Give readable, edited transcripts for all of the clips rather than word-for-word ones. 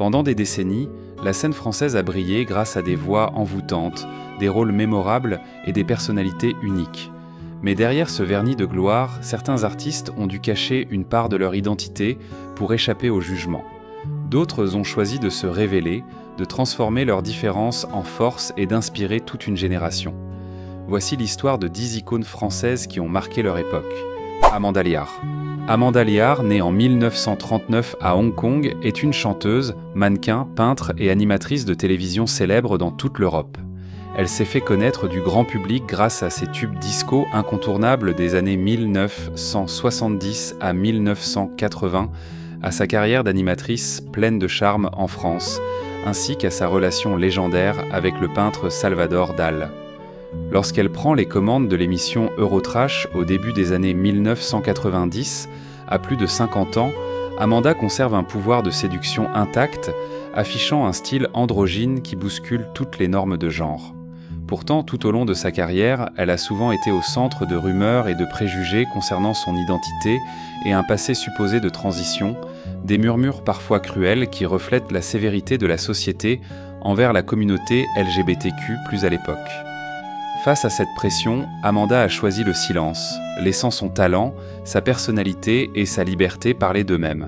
Pendant des décennies, la scène française a brillé grâce à des voix envoûtantes, des rôles mémorables et des personnalités uniques. Mais derrière ce vernis de gloire, certains artistes ont dû cacher une part de leur identité pour échapper au jugement. D'autres ont choisi de se révéler, de transformer leurs différences en force et d'inspirer toute une génération. Voici l'histoire de 10 icônes françaises qui ont marqué leur époque. Amanda Lear. Amanda Lear, née en 1939 à Hong Kong, est une chanteuse, mannequin, peintre et animatrice de télévision célèbre dans toute l'Europe. Elle s'est fait connaître du grand public grâce à ses tubes disco incontournables des années 1970 à 1980, à sa carrière d'animatrice pleine de charme en France, ainsi qu'à sa relation légendaire avec le peintre Salvador Dal. Lorsqu'elle prend les commandes de l'émission Eurotrash au début des années 1990, à plus de 50 ans, Amanda conserve un pouvoir de séduction intact, affichant un style androgyne qui bouscule toutes les normes de genre. Pourtant, tout au long de sa carrière, elle a souvent été au centre de rumeurs et de préjugés concernant son identité et un passé supposé de transition, des murmures parfois cruels qui reflètent la sévérité de la société envers la communauté LGBTQ+ à l'époque. Face à cette pression, Amanda a choisi le silence, laissant son talent, sa personnalité et sa liberté parler d'eux-mêmes.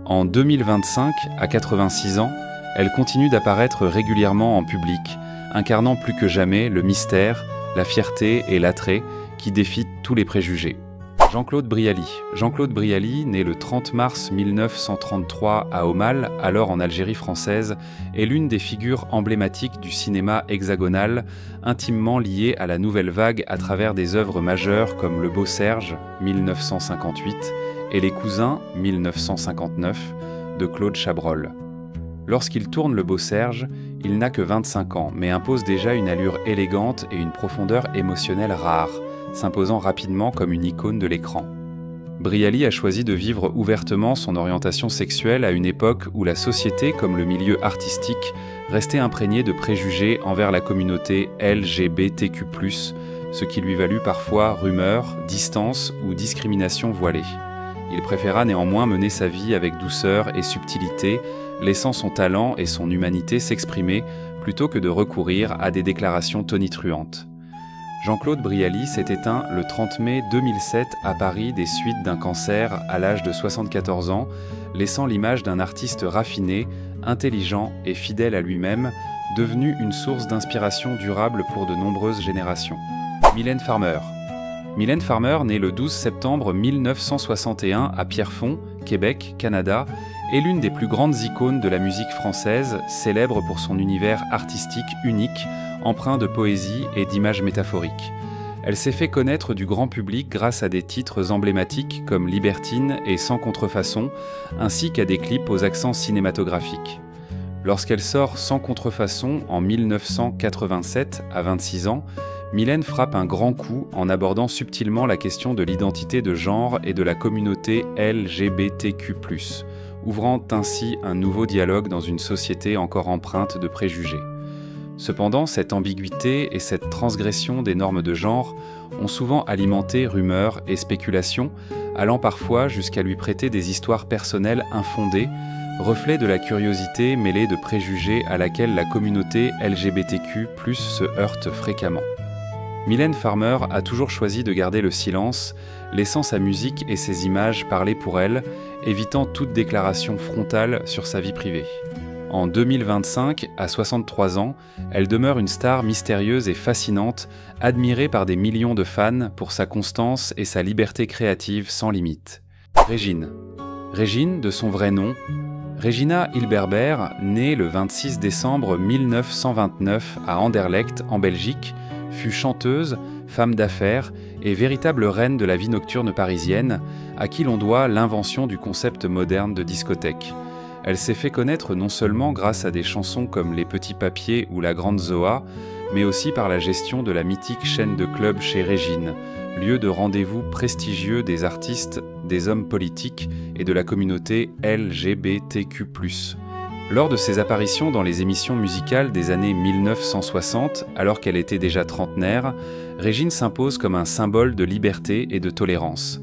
En 2025, à 86 ans, elle continue d'apparaître régulièrement en public, incarnant plus que jamais le mystère, la fierté et l'attrait qui défient tous les préjugés. Jean-Claude Brialy. Jean-Claude Brialy, né le 30 mars 1933 à Aumale, alors en Algérie française, est l'une des figures emblématiques du cinéma hexagonal, intimement liée à la nouvelle vague à travers des œuvres majeures comme Le Beau Serge, 1958, et Les Cousins, 1959, de Claude Chabrol. Lorsqu'il tourne Le Beau Serge, il n'a que 25 ans, mais impose déjà une allure élégante et une profondeur émotionnelle rare, s'imposant rapidement comme une icône de l'écran. Brialy a choisi de vivre ouvertement son orientation sexuelle à une époque où la société, comme le milieu artistique, restait imprégnée de préjugés envers la communauté LGBTQ+, ce qui lui valut parfois rumeurs, distance ou discrimination voilée. Il préféra néanmoins mener sa vie avec douceur et subtilité, laissant son talent et son humanité s'exprimer plutôt que de recourir à des déclarations tonitruantes. Jean-Claude Brialy s'est éteint le 30 mai 2007 à Paris des suites d'un cancer à l'âge de 74 ans, laissant l'image d'un artiste raffiné, intelligent et fidèle à lui-même, devenu une source d'inspiration durable pour de nombreuses générations. Mylène Farmer. Mylène Farmer, née le 12 septembre 1961 à Pierrefonds, Québec, Canada, est l'une des plus grandes icônes de la musique française, célèbre pour son univers artistique unique, empreint de poésie et d'images métaphoriques. Elle s'est fait connaître du grand public grâce à des titres emblématiques comme Libertine et Sans contrefaçon, ainsi qu'à des clips aux accents cinématographiques. Lorsqu'elle sort Sans contrefaçon en 1987, à 26 ans, Mylène frappe un grand coup en abordant subtilement la question de l'identité de genre et de la communauté LGBTQ+, ouvrant ainsi un nouveau dialogue dans une société encore empreinte de préjugés. Cependant, cette ambiguïté et cette transgression des normes de genre ont souvent alimenté rumeurs et spéculations, allant parfois jusqu'à lui prêter des histoires personnelles infondées, reflet de la curiosité mêlée de préjugés à laquelle la communauté LGBTQ+ se heurte fréquemment. Mylène Farmer a toujours choisi de garder le silence, laissant sa musique et ses images parler pour elle, évitant toute déclaration frontale sur sa vie privée. En 2025, à 63 ans, elle demeure une star mystérieuse et fascinante, admirée par des millions de fans pour sa constance et sa liberté créative sans limite. Régine. Régine, de son vrai nom, Regina Hilberber, née le 26 décembre 1929 à Anderlecht, en Belgique, fut chanteuse, femme d'affaires et véritable reine de la vie nocturne parisienne, à qui l'on doit l'invention du concept moderne de discothèque. Elle s'est fait connaître non seulement grâce à des chansons comme Les Petits Papiers ou La Grande Zoa, mais aussi par la gestion de la mythique chaîne de clubs chez Régine, lieu de rendez-vous prestigieux des artistes, des hommes politiques et de la communauté LGBTQ+. Lors de ses apparitions dans les émissions musicales des années 1960, alors qu'elle était déjà trentenaire, Régine s'impose comme un symbole de liberté et de tolérance.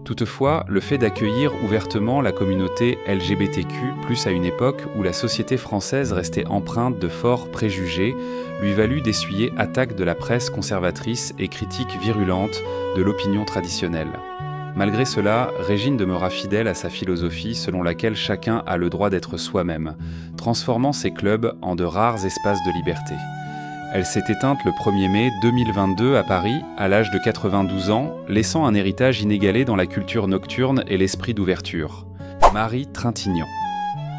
Toutefois, le fait d'accueillir ouvertement la communauté LGBTQ+, à une époque où la société française restait empreinte de forts préjugés, lui valut d'essuyer attaques de la presse conservatrice et critiques virulentes de l'opinion traditionnelle. Malgré cela, Régine demeura fidèle à sa philosophie selon laquelle chacun a le droit d'être soi-même, transformant ses clubs en de rares espaces de liberté. Elle s'est éteinte le 1er mai 2022 à Paris, à l'âge de 92 ans, laissant un héritage inégalé dans la culture nocturne et l'esprit d'ouverture. Marie Trintignant.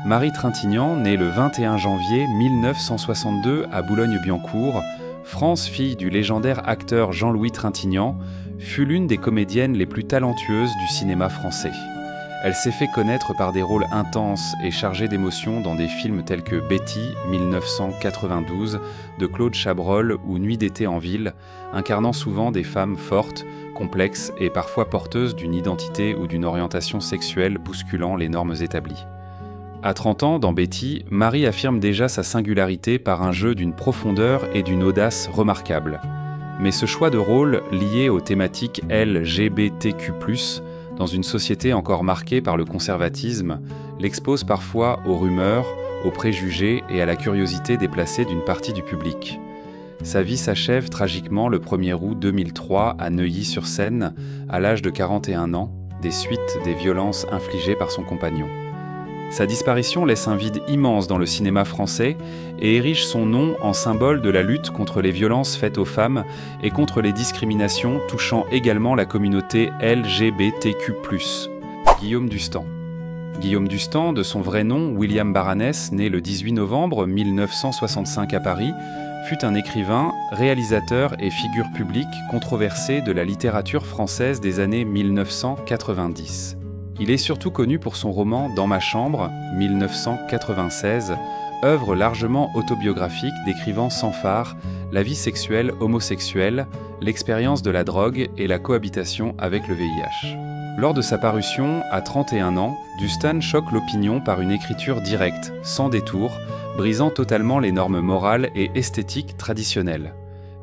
Marie Trintignant, née le 21 janvier 1962 à Boulogne-Billancourt, France, fille du légendaire acteur Jean-Louis Trintignant, fut l'une des comédiennes les plus talentueuses du cinéma français. Elle s'est fait connaître par des rôles intenses et chargés d'émotions dans des films tels que Betty, 1992, de Claude Chabrol ou Nuit d'été en ville, incarnant souvent des femmes fortes, complexes et parfois porteuses d'une identité ou d'une orientation sexuelle bousculant les normes établies. À 30 ans, dans Betty, Marie affirme déjà sa singularité par un jeu d'une profondeur et d'une audace remarquables. Mais ce choix de rôle, lié aux thématiques LGBTQ+, dans une société encore marquée par le conservatisme, l'expose parfois aux rumeurs, aux préjugés et à la curiosité déplacée d'une partie du public. Sa vie s'achève tragiquement le 1er août 2003 à Neuilly-sur-Seine, à l'âge de 41 ans, des suites des violences infligées par son compagnon. Sa disparition laisse un vide immense dans le cinéma français et érige son nom en symbole de la lutte contre les violences faites aux femmes et contre les discriminations touchant également la communauté LGBTQ+. Guillaume Dustan. Guillaume Dustan, de son vrai nom William Baranès, né le 18 novembre 1965 à Paris, fut un écrivain, réalisateur et figure publique controversée de la littérature française des années 1990. Il est surtout connu pour son roman Dans ma chambre, 1996, œuvre largement autobiographique décrivant sans phare la vie sexuelle homosexuelle, l'expérience de la drogue et la cohabitation avec le VIH. Lors de sa parution, à 31 ans, Dustan choque l'opinion par une écriture directe, sans détour, brisant totalement les normes morales et esthétiques traditionnelles.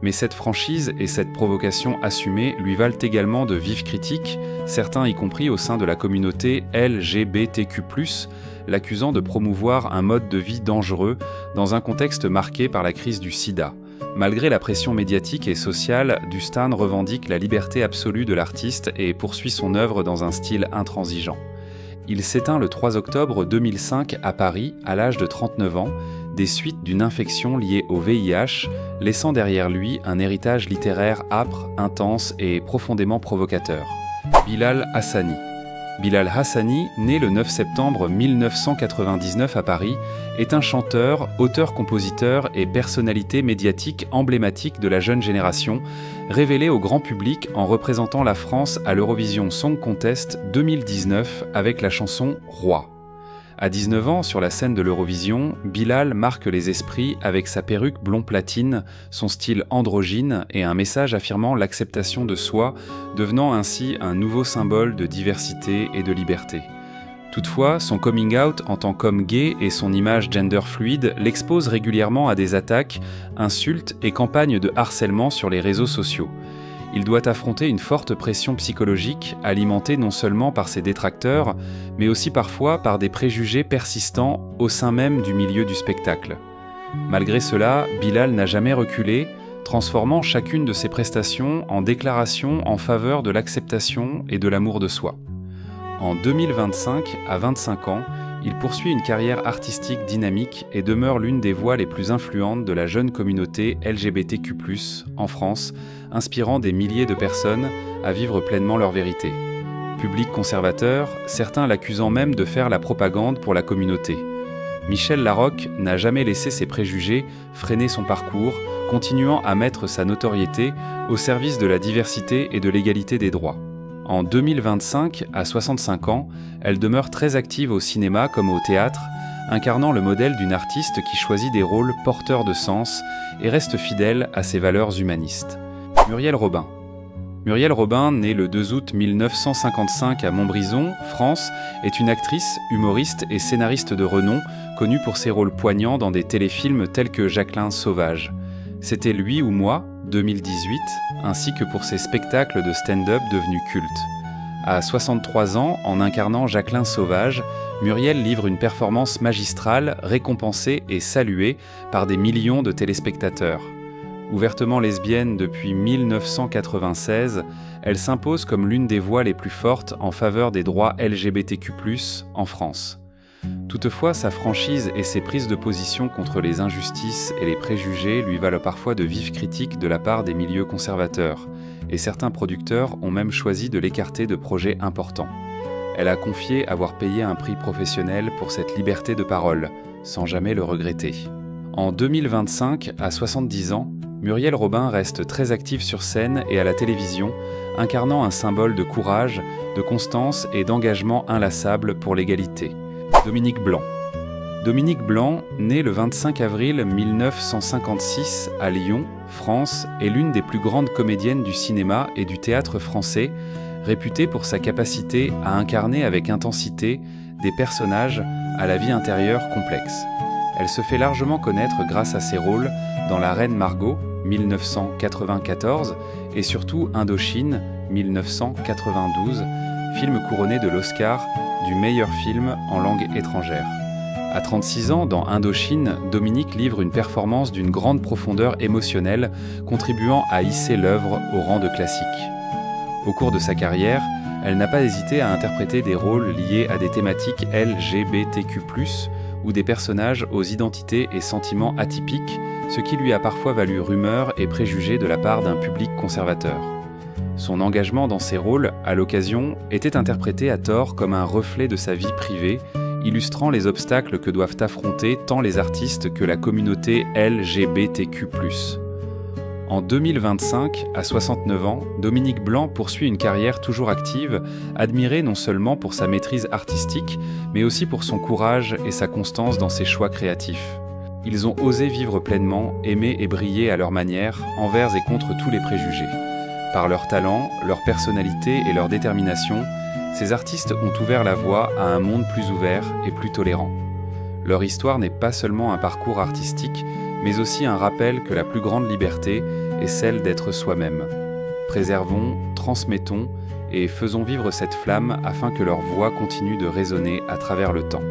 Mais cette franchise et cette provocation assumée lui valent également de vives critiques, certains y compris au sein de la communauté LGBTQ+, l'accusant de promouvoir un mode de vie dangereux dans un contexte marqué par la crise du sida. Malgré la pression médiatique et sociale, Dustan revendique la liberté absolue de l'artiste et poursuit son œuvre dans un style intransigeant. Il s'éteint le 3 octobre 2005 à Paris, à l'âge de 39 ans, des suites d'une infection liée au VIH, laissant derrière lui un héritage littéraire âpre, intense et profondément provocateur. Bilal Hassani. Bilal Hassani, né le 9 septembre 1999 à Paris, est un chanteur, auteur-compositeur et personnalité médiatique emblématique de la jeune génération, révélé au grand public en représentant la France à l'Eurovision Song Contest 2019 avec la chanson « Roi ». À 19 ans, sur la scène de l'Eurovision, Bilal marque les esprits avec sa perruque blond platine, son style androgyne et un message affirmant l'acceptation de soi, devenant ainsi un nouveau symbole de diversité et de liberté. Toutefois, son coming out en tant qu'homme gay et son image gender fluide l'exposent régulièrement à des attaques, insultes et campagnes de harcèlement sur les réseaux sociaux. Il doit affronter une forte pression psychologique, alimentée non seulement par ses détracteurs, mais aussi parfois par des préjugés persistants au sein même du milieu du spectacle. Malgré cela, Bilal n'a jamais reculé, transformant chacune de ses prestations en déclaration en faveur de l'acceptation et de l'amour de soi. En 2025, à 25 ans, il poursuit une carrière artistique dynamique et demeure l'une des voix les plus influentes de la jeune communauté LGBTQ+, en France, inspirant des milliers de personnes à vivre pleinement leur vérité. Public conservateur, certains l'accusant même de faire la propagande pour la communauté. Michel Larocque n'a jamais laissé ses préjugés freiner son parcours, continuant à mettre sa notoriété au service de la diversité et de l'égalité des droits. En 2025, à 65 ans, elle demeure très active au cinéma comme au théâtre, incarnant le modèle d'une artiste qui choisit des rôles porteurs de sens et reste fidèle à ses valeurs humanistes. Muriel Robin. Muriel Robin, née le 2 août 1955 à Montbrison, France, est une actrice, humoriste et scénariste de renom, connue pour ses rôles poignants dans des téléfilms tels que Jacqueline Sauvage. C'était Lui ou moi, 2018, ainsi que pour ses spectacles de stand-up devenus cultes. À 63 ans, en incarnant Jacqueline Sauvage, Muriel livre une performance magistrale, récompensée et saluée par des millions de téléspectateurs. Ouvertement lesbienne depuis 1996, elle s'impose comme l'une des voix les plus fortes en faveur des droits LGBTQ+, en France. Toutefois, sa franchise et ses prises de position contre les injustices et les préjugés lui valent parfois de vives critiques de la part des milieux conservateurs, et certains producteurs ont même choisi de l'écarter de projets importants. Elle a confié avoir payé un prix professionnel pour cette liberté de parole, sans jamais le regretter. En 2025, à 70 ans, Muriel Robin reste très active sur scène et à la télévision, incarnant un symbole de courage, de constance et d'engagement inlassable pour l'égalité. Dominique Blanc. Dominique Blanc, née le 25 avril 1956 à Lyon, France, est l'une des plus grandes comédiennes du cinéma et du théâtre français, réputée pour sa capacité à incarner avec intensité des personnages à la vie intérieure complexe. Elle se fait largement connaître grâce à ses rôles dans La Reine Margot, 1994, et surtout Indochine, 1992, film couronné de l'Oscar du meilleur film en langue étrangère. À 36 ans, dans Indochine, Dominique livre une performance d'une grande profondeur émotionnelle, contribuant à hisser l'œuvre au rang de classique. Au cours de sa carrière, elle n'a pas hésité à interpréter des rôles liés à des thématiques LGBTQ+, ou des personnages aux identités et sentiments atypiques, ce qui lui a parfois valu rumeurs et préjugés de la part d'un public conservateur. Son engagement dans ces rôles, à l'occasion, était interprété à tort comme un reflet de sa vie privée, illustrant les obstacles que doivent affronter tant les artistes que la communauté LGBTQ+. En 2025, à 69 ans, Dominique Blanc poursuit une carrière toujours active, admirée non seulement pour sa maîtrise artistique, mais aussi pour son courage et sa constance dans ses choix créatifs. Ils ont osé vivre pleinement, aimer et briller à leur manière, envers et contre tous les préjugés. Par leur talent, leur personnalité et leur détermination, ces artistes ont ouvert la voie à un monde plus ouvert et plus tolérant. Leur histoire n'est pas seulement un parcours artistique, mais aussi un rappel que la plus grande liberté est celle d'être soi-même. Préservons, transmettons et faisons vivre cette flamme afin que leur voix continue de résonner à travers le temps.